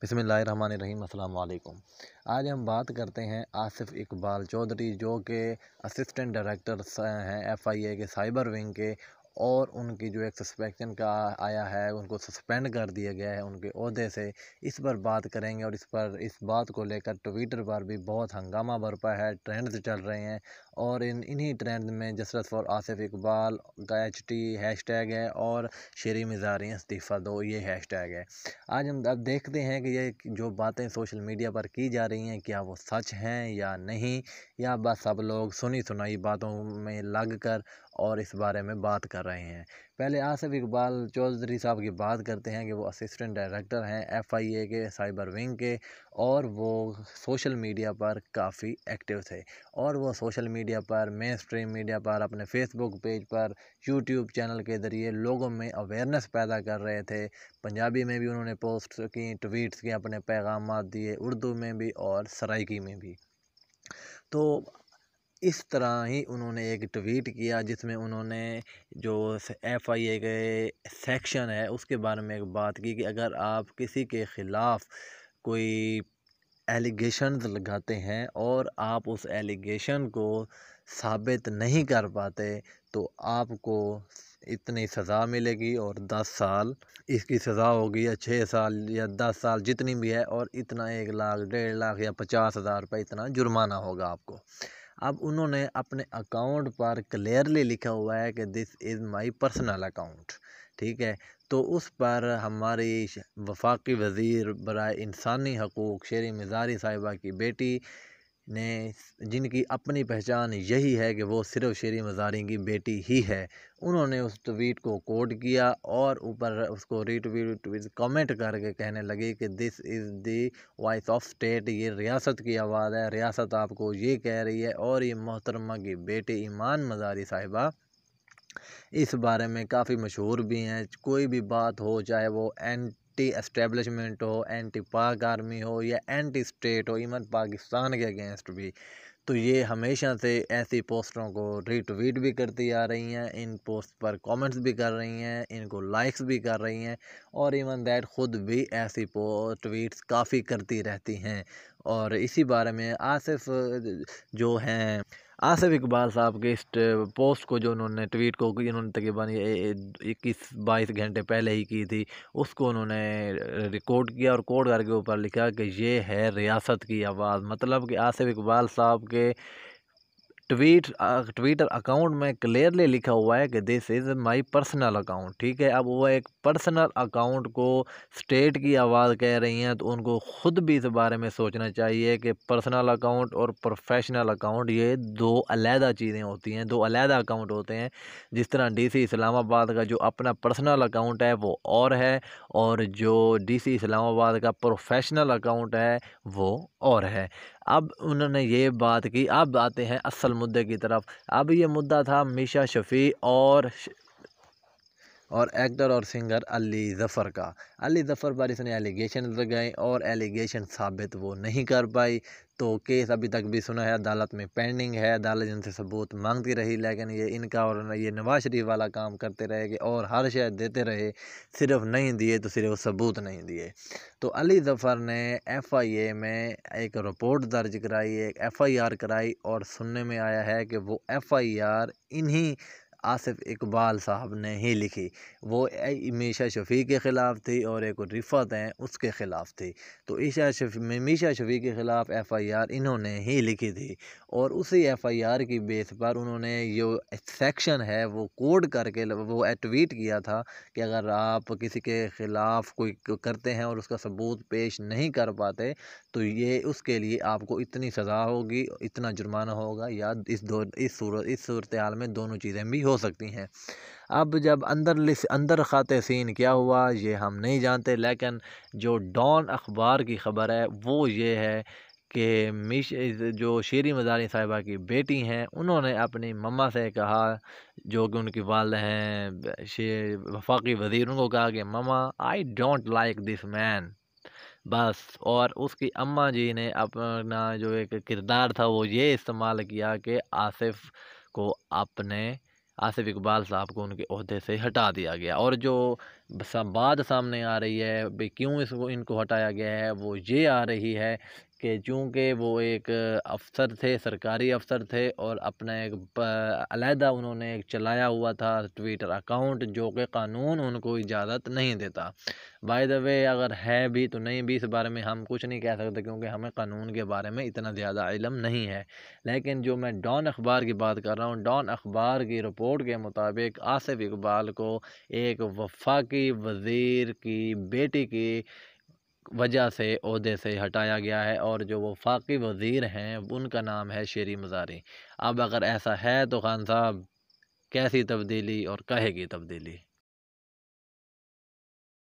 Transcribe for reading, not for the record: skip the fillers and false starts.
बिस्मिल्लाहिर्रहमानिर्रहीम। अस्सलाम वालेकुम। आज हम बात करते हैं आसिफ इकबाल चौधरी, जो कि असिस्टेंट डायरेक्टर हैं FIA के साइबर विंग के, और उनकी जो एक सस्पेंशन का आया है, उनको सस्पेंड कर दिया गया है उनके ओहदे से। इस पर बात करेंगे और इस बात को लेकर ट्विटर पर भी बहुत हंगामा बरपा है, ट्रेंड्स चल रहे हैं, और इन्हीं ट्रेंड में जस्टिस फॉर आसिफ इकबाल का HT हैशटैग है और शेरी मिज़ारी इस्तीफ़ा दो ये हैशटैग है। आज हम अब देखते हैं कि ये जो बातें सोशल मीडिया पर की जा रही हैं, क्या वो सच हैं या नहीं, या बस सब लोग सुनी सुनाई बातों में लग कर और इस बारे में बात कर रहे हैं। पहले आसिफ इकबाल चौधरी साहब की बात करते हैं कि वो असिस्टेंट डायरेक्टर हैं FIA के साइबर विंग के, और वो सोशल मीडिया पर काफ़ी एक्टिव थे, और वो सोशल मीडिया पर, मेन स्ट्रीम मीडिया पर, अपने फेसबुक पेज पर, यूट्यूब चैनल के ज़रिए लोगों में अवेयरनेस पैदा कर रहे थे। पंजाबी में भी उन्होंने पोस्ट की, ट्वीट्स के अपने पैगामात दिए, उर्दू में भी और सराइकी में भी। तो इस तरह ही उन्होंने एक ट्वीट किया जिसमें उन्होंने जो FIA के सेक्शन है उसके बारे में एक बात की कि अगर आप किसी के ख़िलाफ़ कोई एलिगेशंस लगाते हैं और आप उस एलिगेशन को साबित नहीं कर पाते, तो आपको इतनी सज़ा मिलेगी, और 10 साल इसकी सज़ा होगी, या 6 साल या 10 साल जितनी भी है, और इतना 1 लाख, 1.5 लाख या 50,000 रुपये इतना जुर्माना होगा आपको। अब उन्होंने अपने अकाउंट पर क्लियरली लिखा हुआ है कि this is my personal account, ठीक है। तो उस पर हमारी वफाकी वज़ीर बराए इंसानी हकूक़ शेरी मिज़ारी साहिबा की बेटी ने, जिनकी अपनी पहचान यही है कि वो सिर्फ़ शेरी मिज़ारी की बेटी ही है, उन्होंने उस ट्वीट को कोट किया और ऊपर उसको रीट्वीट कमेंट करके कहने लगी कि this is the voice of state, ये रियासत की आवाज़ है, रियासत आपको ये कह रही है। और ये मोहतरमा की बेटी ईमान मज़ारी साहिबा इस बारे में काफ़ी मशहूर भी हैं। कोई भी बात हो, चाहे वो एंटी एस्टेब्लिशमेंट हो, एंटी पाक आर्मी हो, या एंटी स्टेट हो, इवन पाकिस्तान के अगेंस्ट भी, तो ये हमेशा से ऐसी पोस्टों को रीट्वीट भी करती आ रही हैं, इन पोस्ट पर कमेंट्स भी कर रही हैं, इनको लाइक्स भी कर रही हैं, और इवन दैट ख़ुद भी ऐसी ट्वीट्स काफ़ी करती रहती हैं। और इसी बारे में जो हैं आसिफ इकबाल साहब के इस पोस्ट को, जो उन्होंने ट्वीट को की, उन्होंने तकरीबन 21-22 घंटे पहले ही की थी, उसको उन्होंने रिकॉर्ड किया और कोड करके ऊपर लिखा कि ये है रियासत की आवाज़। मतलब कि आसिफ इकबाल साहब के ट्विटर अकाउंट में क्लियरली लिखा हुआ है कि this is my personal account, ठीक है। अब वो एक पर्सनल अकाउंट को स्टेट की आवाज़ कह रही हैं, तो उनको ख़ुद भी इस बारे में सोचना चाहिए कि पर्सनल अकाउंट और प्रोफेशनल अकाउंट ये दो अलहदा चीज़ें होती हैं, दो अलहदा अकाउंट होते हैं। जिस तरह DC इस्लामाबाद का जो अपना पर्सनल अकाउंट है वो और है, और जो DC इस्लामाबाद का प्रोफेशनल अकाउंट है वो और है। अब उन्होंने ये बात की। अब आते हैं असल मुद्दे की तरफ। अब ये मुद्दा था मीशा शफ़ी और एक्टर और सिंगर अली ज़फ़र का। अली ज़फ़र पर इसने एलिगेशन लगाए और एलिगेशन साबित वो नहीं कर पाई, तो केस अभी तक भी सुना है अदालत में पेंडिंग है। अदालत इनसे सबूत मांगती रही, लेकिन ये इनका और ये नवाज शरीफ वाला काम करते रहे कि और हर शय देते रहे, सिर्फ नहीं दिए तो सिर्फ सबूत नहीं दिए। तो अली ज़फ़र ने FIA में एक रिपोर्ट दर्ज कराई, एक FIR कराई, और सुनने में आया है कि वो FIR इन्हीं आसिफ इकबाल साहब ने ही लिखी। वो मीशा शफ़ी के ख़िलाफ़ थी, और एक रिफ़त हैं उसके ख़िलाफ़ थी। तो मीशा शफ़ी के ख़िलाफ़ FIR इन्होंने ही लिखी थी, और उसी FIR की बेस पर उन्होंने जो सेक्शन है वो कोड करके वो ट्वीट किया था कि अगर आप किसी के ख़िलाफ़ कोई करते हैं और उसका सबूत पेश नहीं कर पाते, तो ये उसके लिए आपको इतनी सज़ा होगी, इतना जुर्माना होगा, या इस सूरत हाल में दोनों चीज़ें भी हो सकती हैं। अब जब अंदर खाते सीन क्या हुआ ये हम नहीं जानते, लेकिन जो डॉन अखबार की ख़बर है वो ये है कि जो शेरी मज़ारी साहिबा की बेटी हैं, उन्होंने अपनी मम्मा से कहा, जो कि उनकी वालिदा हैं वफाकी वज़ीर, उनको कहा कि mama I don't like this man, बस। और उसकी अम्मा जी ने अपना जो एक किरदार था वो ये इस्तेमाल किया कि आसिफ इकबाल साहब को उनके ओहदे से हटा दिया गया। और जो بات سامنے آ رہی ہے بھئی کیوں ان کو ہٹایا گیا ہے، وہ یہ آ رہی ہے کہ چونکہ وہ ایک افسر تھے، سرکاری افسر تھے، اور اپنا ایک علیحدہ انہوں نے ایک چلایا ہوا تھا ٹویٹر اکاؤنٹ، جو کہ قانون ان کو اجازت نہیں دیتا۔ بائی دا وے اگر ہے بھی تو نہیں بھی، اس بارے میں ہم کچھ نہیں کہہ سکتے کیونکہ ہمیں قانون کے بارے میں اتنا زیادہ علم نہیں ہے۔ لیکن جو میں ڈان اخبار کی بات کر رہا ہوں، ڈان اخبار کی رپورٹ کے مطابق آصف اقبال کو ایک وفاقی وزیر کی بیٹی کی وجہ سے عہدے سے ہٹایا گیا ہے، اور جو وفاقی وزیر ہیں ان کا نام ہے شیری مزاری۔ اب اگر ایسا ہے تو خان صاحب کیسی تبدیلی اور کہے کی تبدیلی؟